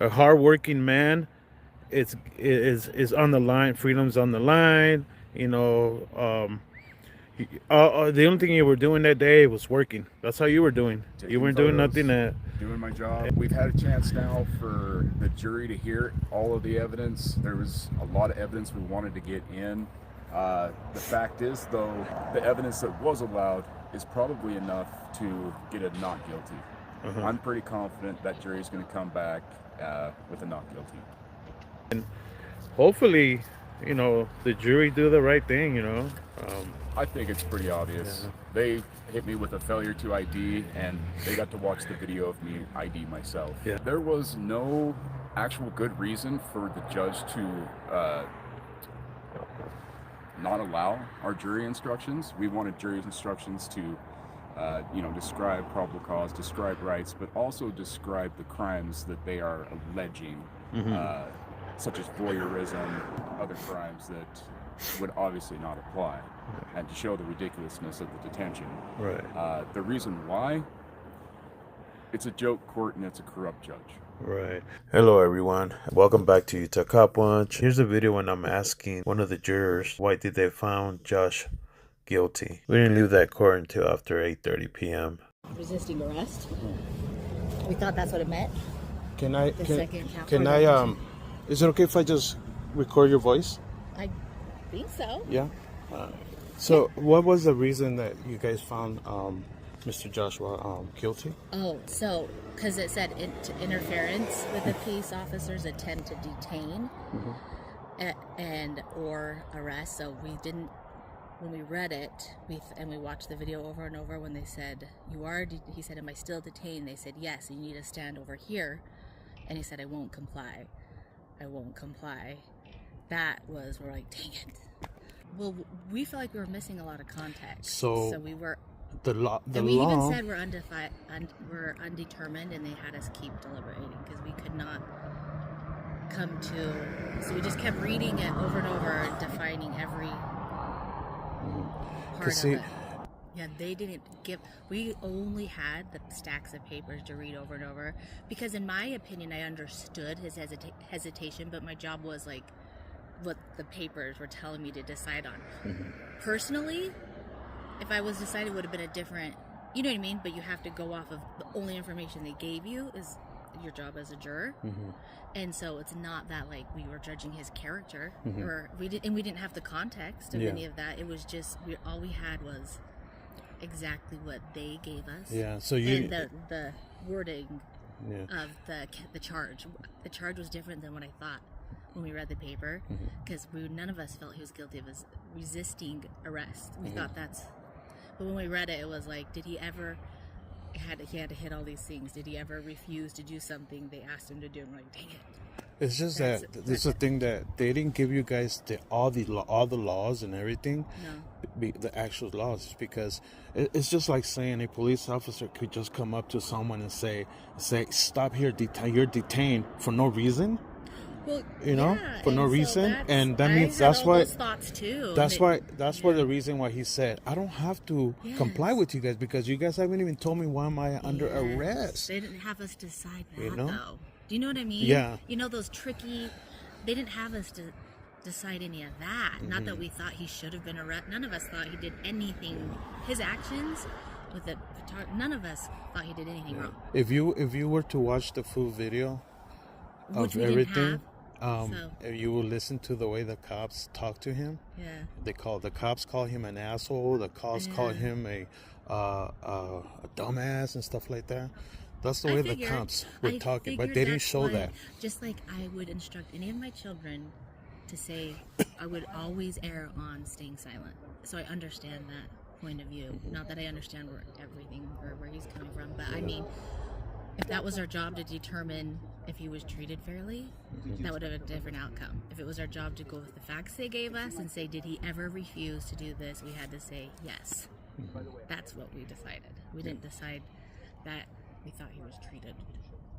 a hardworking man. Is on the line. Freedom's on the line. You know, the only thing you were doing that day was working. That's how you were doing. You Taking weren't doing photos, nothing that. doing my job. We've had a chance now for the jury to hear all of the evidence. There was a lot of evidence we wanted to get in. The fact is, though, the evidence that was allowed is probably enough to get a not guilty. I'm pretty confident that jury is going to come back with a not guilty. And hopefully, you know, the jury do the right thing. You know. I think it's pretty obvious. Yeah. They hit me with a failure to ID, and they got to watch the video of me ID myself. Yeah. There was no actual good reason for the judge to not allow our jury instructions. We wanted jury instructions to, describe probable cause, describe rights, but also describe the crimes that they are alleging, such as voyeurism, other crimes that would obviously not apply, and to show the ridiculousness of the detention. Right. The reason why, it's a joke court and it's a corrupt judge. Right. Hello, everyone. Welcome back to Utah Cop Watch. Here's a video when I'm asking one of the jurors why did they found Josh guilty. We didn't leave that court until after 8:30 p.m. Resisting arrest. We thought that's what it meant. Can I? Can I? Is it okay if I just record your voice? I think so. Yeah. So, what was the reason that you guys found Mr. Joshua guilty? Oh, so because it said interference with a peace officer's attempt to detain and or arrest. So we didn't. When we read it, we watched the video over and over. When they said you are, he said, "Am I still detained?" They said, "Yes. You need to stand over here," and he said, "I won't comply. I won't comply." That was, we're like, dang it. Well, we felt like we were missing a lot of context. So we were. We even said we're undetermined, and they had us keep deliberating because we could not come to. So we just kept reading it over and over, defining every part of it. Yeah, they didn't give. We only had the stacks of papers to read over and over because, in my opinion, I understood his hesitation, but my job was like what the papers were telling me to decide on. Personally, if I was decided, it would have been a different, you know what I mean? But you have to go off of the only information they gave you is your job as a juror. And so it's not that like we were judging his character or we didn't have the context of any of that. It was just, all we had was exactly what they gave us. Yeah. So you, and the wording of the charge. The charge was different than what I thought when we read the paper, because none of us felt he was guilty of resisting arrest. We thought that's, but when we read it, it was like, did he ever he had to hit all these things? Did he ever refuse to do something they asked him to do? And we're like, dang it. It's just that it's the thing that they didn't give you guys all the laws and everything. No. The actual laws, because it's just like saying a police officer could just come up to someone and say stop here, you're detained for no reason. Well, for no reason, and that means that's why. Those thoughts too. That's why the reason why he said I don't have to comply with you guys because you guys haven't even told me why am I under arrest. They didn't have us decide that though. Do you know what I mean? Yeah. You know those tricky. They didn't have us to decide any of that. Not that we thought he should have been arrested. None of us thought he did anything. His actions with the none of us thought he did anything wrong. If you were to watch the full video of everything. You will listen to the way the cops talk to him. Yeah. The cops call him an asshole. The cops call him a dumbass and stuff like that. That's the way the cops were talking, but they didn't show that. Just like I would instruct any of my children to say, I would always err on staying silent. So I understand that point of view. Not that I understand where he's coming from, but I mean, if that was our job to determine if he was treated fairly, that would have a different outcome. If it was our job to go with the facts they gave us and say, did he ever refuse to do this? We had to say yes. That's what we decided. We didn't decide that we thought he was treated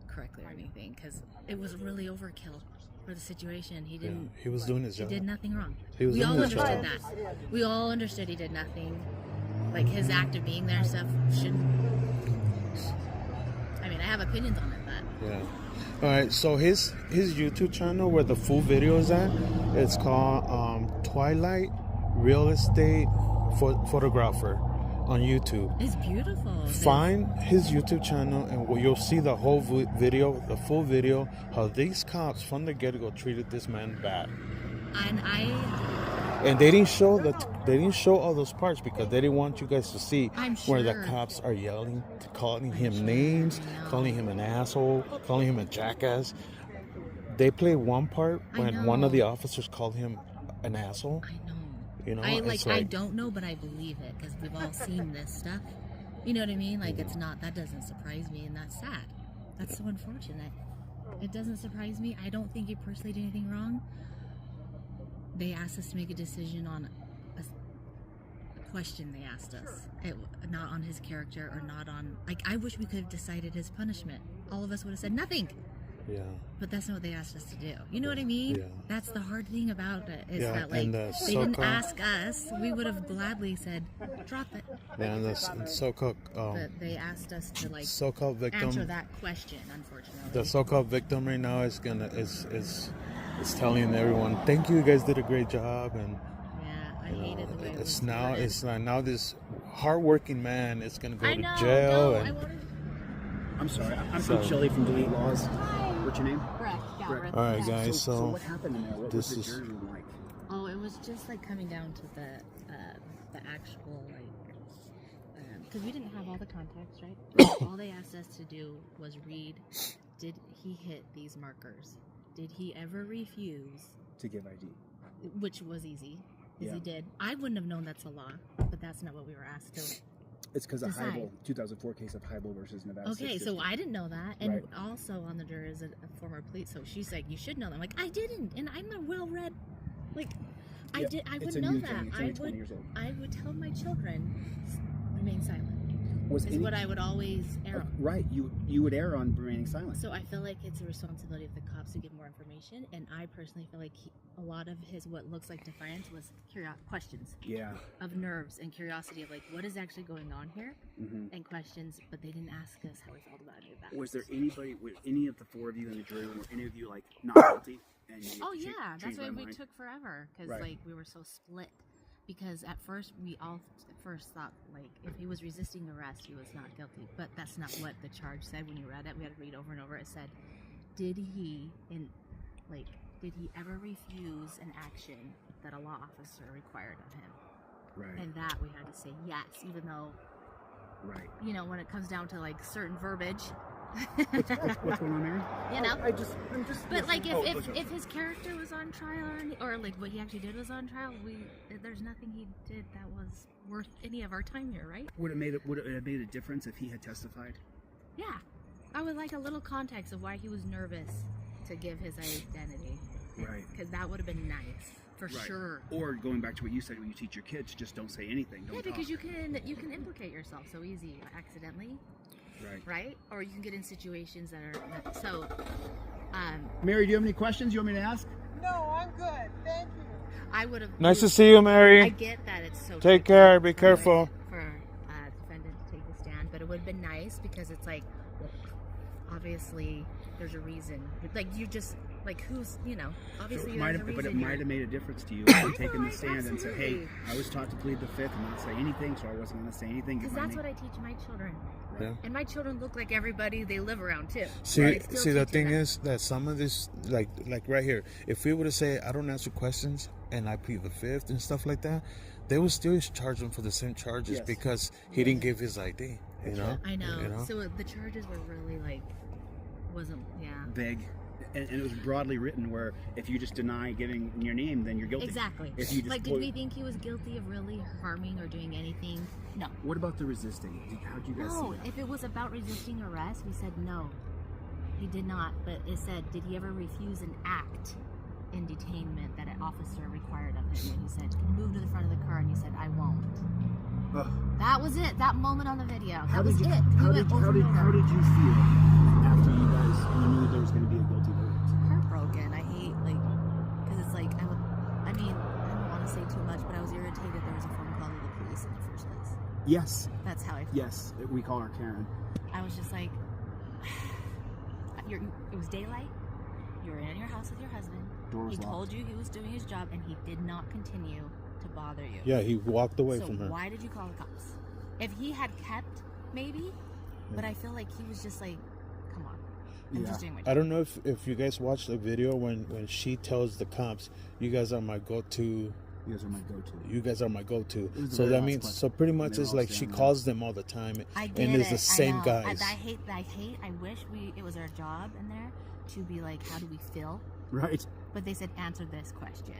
correctly or anything, because it was really overkill for the situation. He didn't. He was doing his job. He did nothing wrong. We all understood that. We all understood he did nothing. Like his act of being there, stuff shouldn't. I mean, I have opinions on it, but Yeah. All right. So his YouTube channel where the full video is at, it's called Twilight Real Estate Photographer on YouTube. It's beautiful. Find his YouTube channel and you'll see the whole video, the full video, how these cops from the get-go treated this man bad. And they didn't show all those parts because they didn't want you guys to see where the cops are yelling, calling him names, calling him an asshole, calling him a jackass. They played one part when one of the officers called him an asshole. I know. You know, I don't know, but I believe it because we've all seen this stuff. You know what I mean? Like, it's not, that doesn't surprise me, and that's sad. That's so unfortunate. It doesn't surprise me. I don't think he personally did anything wrong. They asked us to make a decision on a question they asked us. Not on his character or not on, like, I wish we could have decided his punishment. All of us would have said nothing. Yeah. But that's not what they asked us to do. You know what I mean? Yeah. That's the hard thing about it. Is that, like, they didn't ask us. We would have gladly said, drop it. Yeah, and the so-called... but they asked us to, like, so-called victim, answer that question, unfortunately. The so-called victim right now is telling everyone, thank you guys did a great job. And yeah, I hated the way it was now this hardworking man is going to go to jail. No, and I'm sorry. I'm from Chile from Delete Laws. What's your name? Brett. Brett. All right, guys. So what happened in there? What was the jury room like? Oh, it was just like coming down to the actual, like, because we didn't have all the context, right? All they asked us to do was read. Did he hit these markers? Did he ever refuse to give ID? Which was easy, because he did. I wouldn't have known that's a law, but that's not what we were asked to. It's because of Heibel, 2004 case of Heibel versus Nevada. Okay, so I didn't know that, and also on the jury is a former police, so she's like, "You should know that." I'm like, "I didn't," and I'm a well-read, like, I would know that. I would tell my children, remain silent. What I would always err on. Right, you would err on remaining silent. So I feel like it's a responsibility of the cops to give more information, and I personally feel like a lot of his what looks like defiance was questions. Yeah. Of nerves and curiosity of like what is actually going on here, and questions, but they didn't ask us how we felt about any of that. Was there any of the four of you in the jury room, or any of you like not guilty? And That's why we took forever because like we were so split. Because at first we all thought like if he was resisting arrest, he was not guilty. But that's not what the charge said when you read it. We had to read over and over. It said, did he ever refuse an action that a law officer required of him? Right. And that we had to say yes, even though, you know, when it comes down to like certain verbiage. What's going on, Mary? You know, I'm just. But like, if his character was on trial, or like what he actually did was on trial, there's nothing he did that was worth any of our time here, right? Would it have made a difference if he had testified? Yeah, I would like a little context of why he was nervous to give his identity, right? Because that would have been nice for sure. Or going back to what you said when you teach your kids, just don't say anything. Don't because you can implicate yourself so easy accidentally. Right? Or you can get in situations that are so. Mary, do you have any questions you want me to ask? No, I'm good. Thank you. I would have. Nice to see you, Mary. I get that it's so. Take care. Be careful. For defendant to take the stand, but it would have been nice because it's like, obviously, there's a reason. Like you just like who's obviously so but it might have made a difference to you if you taken the stand and said, "Hey, I was taught to plead the fifth and not say anything, so I wasn't going to say anything." Because that's what I teach my children. Yeah. And my children look like everybody they live around too. See, the thing is that some of this, like right here, if we were to say I don't answer questions and I plead the fifth and stuff like that, they would still charge him for the same charges because he didn't give his ID. You know. I know. You know? So the charges were really wasn't vague. And it was broadly written where if you just deny giving your name, then you're guilty. Exactly. If you just did we think he was guilty of really harming or doing anything? No. What about the resisting? How'd you guys see that? If it was about resisting arrest, we said no. He did not. But it said, did he ever refuse an act in detainment that an officer required of him? And he said, move to the front of the car, and he said, I won't. That was it. That moment on the video. How did you feel after you guys knew there was going to be a guilty verdict? Heartbroken. I hate because it's like I don't want to say too much, but I was irritated there was a phone call to the police in the first place. Yes. That's how I felt. Yes, we call her Karen. I was just like, it was daylight. You were in your house with your husband. Door was He told locked. you he was doing his job, and he did not continue to bother you. Yeah, he walked away So from her. why did you call the cops? If he had kept, maybe, but I feel like he was just like, come on, I'm Yeah. just doing my job. I don't know if you guys watched the video when she tells the cops, "You guys are my go-to." You guys are my go-to. You guys are my go-to. It was a So very that last means question. so pretty much They're it's all like she standing there. calls them all the time, I get and it's the it. same I know. guys. I wish it was our job in there to be like, how do we feel? Right. But they said, answer this question.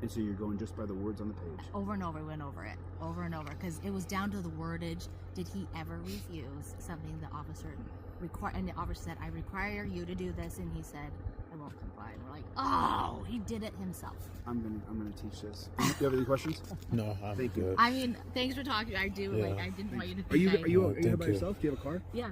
And so you're going just by the words on the page. Over and over, we went over it. Over and over. Because it was down to the wordage. Did he ever refuse something the officer required? And the officer said, I require you to do this. And he said, I won't comply. And we're like, oh, he did it himself. I'm gonna teach this. Do you have any questions? No, I'm Thank you. good. I mean, thanks for talking. I do. Yeah. Like, I didn't want you to think Are you I- here by thank you. yourself? Do you have a car? Yeah.